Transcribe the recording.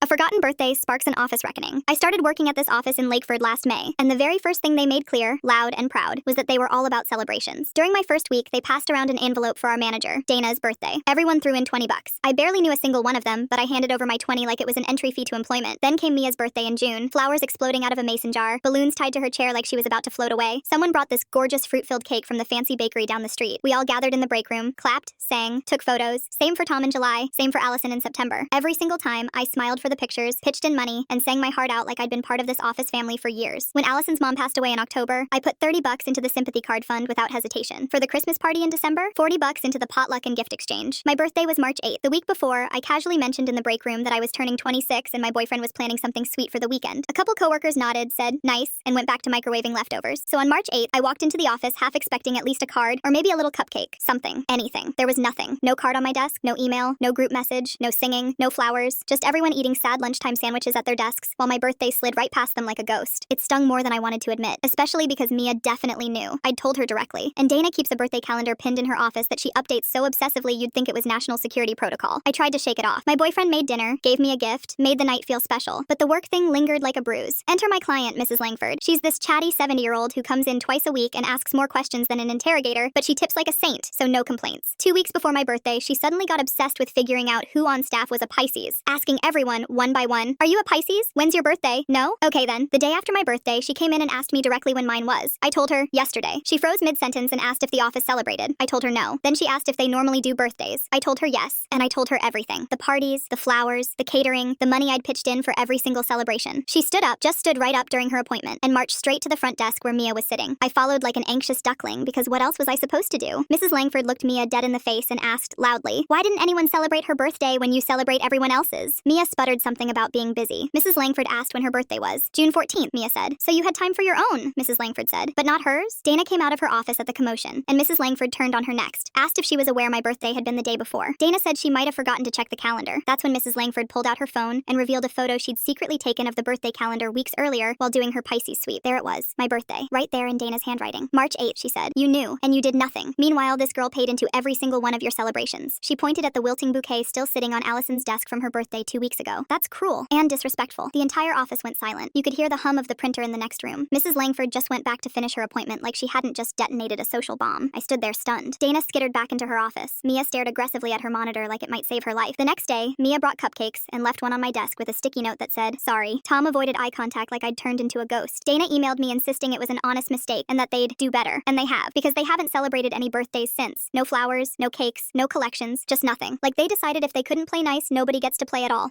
A forgotten birthday sparks an office reckoning. I started working at this office in Lakeford last May, and the very first thing they made clear, loud and proud, was that they were all about celebrations. During my first week, they passed around an envelope for our manager, Dana's birthday. Everyone threw in $20. I barely knew a single one of them, but I handed over my 20 like it was an entry fee to employment. Then came Mia's birthday in June, flowers exploding out of a mason jar, balloons tied to her chair like she was about to float away. Someone brought this gorgeous fruit-filled cake from the fancy bakery down the street. We all gathered in the break room, clapped, sang, took photos. Same for Tom in July, same for Allison in September. Every single time, I smiled for the pictures, pitched in money, and sang my heart out like I'd been part of this office family for years. When Allison's mom passed away in October, I put $30 into the sympathy card fund without hesitation. For the Christmas party in December, $40 into the potluck and gift exchange. My birthday was March 8th. The week before, I casually mentioned in the break room that I was turning 26 and my boyfriend was planning something sweet for the weekend. A couple coworkers nodded, said, nice, and went back to microwaving leftovers. So on March 8th, I walked into the office half expecting at least a card, or maybe a little cupcake. Something. Anything. There was nothing. No card on my desk, no email, no group message, no singing, no flowers, just everyone eating sad lunchtime sandwiches at their desks while my birthday slid right past them like a ghost. It stung more than I wanted to admit, especially because Mia definitely knew. I'd told her directly. And Dana keeps a birthday calendar pinned in her office that she updates so obsessively you'd think it was national security protocol. I tried to shake it off. My boyfriend made dinner, gave me a gift, made the night feel special, but the work thing lingered like a bruise. Enter my client, Mrs. Langford. She's this chatty 70-year-old who comes in twice a week and asks more questions than an interrogator, but she tips like a saint, so no complaints. 2 weeks before my birthday, she suddenly got obsessed with figuring out who on staff was a Pisces, asking everyone one by one, are you a Pisces? When's your birthday? No? Okay then. The day after my birthday, she came in and asked me directly when mine was. I told her, yesterday. She froze mid-sentence and asked if the office celebrated. I told her no. Then she asked if they normally do birthdays. I told her yes, and I told her everything. The parties, the flowers, the catering, the money I'd pitched in for every single celebration. She stood up, just stood right up during her appointment, and marched straight to the front desk where Mia was sitting. I followed like an anxious duckling, because what else was I supposed to do? Mrs. Langford looked Mia dead in the face and asked, loudly, why didn't anyone celebrate her birthday when you celebrate everyone else's? Mia sputtered something about being busy. Mrs. Langford asked when her birthday was. June 14th, Mia said. So you had time for your own, Mrs. Langford said. But not hers? Dana came out of her office at the commotion, and Mrs. Langford turned on her next, asked if she was aware my birthday had been the day before. Dana said she might have forgotten to check the calendar. That's when Mrs. Langford pulled out her phone and revealed a photo she'd secretly taken of the birthday calendar weeks earlier while doing her Pisces sweep. There it was, my birthday, right there in Dana's handwriting. March 8th, she said. You knew, and you did nothing. Meanwhile, this girl paid into every single one of your celebrations. She pointed at the wilting bouquet still sitting on Allison's desk from her birthday 2 weeks ago. That's cruel and disrespectful. The entire office went silent. You could hear the hum of the printer in the next room. Mrs. Langford just went back to finish her appointment like she hadn't just detonated a social bomb. I stood there stunned. Dana skittered back into her office. Mia stared aggressively at her monitor like it might save her life. The next day, Mia brought cupcakes and left one on my desk with a sticky note that said, sorry. Tom avoided eye contact like I'd turned into a ghost. Dana emailed me insisting it was an honest mistake and that they'd do better. And they have, because they haven't celebrated any birthdays since. No flowers, no cakes, no collections, just nothing. Like they decided if they couldn't play nice, nobody gets to play at all.